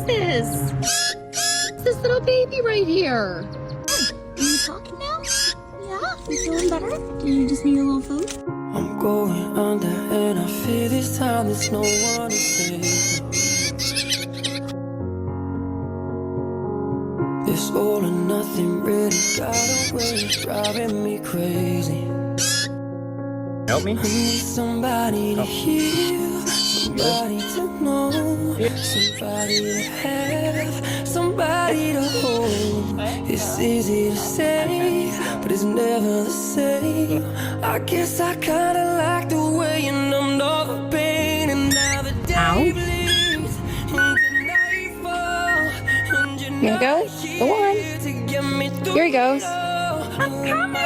this? It's this little baby right here. Are you talking now? Yeah? You feeling better? Do you just need a little food? I'm going under and I feel this time there's no one to save me. This all or nothing really got away, driving me crazy. Help me? I need somebody to heal, somebody to know, somebody to have, somebody to hold. It's easy to say, but it's never the same. I guess I kinda like the way you numbed all the pain, and now the day bleeds into nightfall, and you're Here he goes. Go on. to get me through. Here he goes. I'm coming.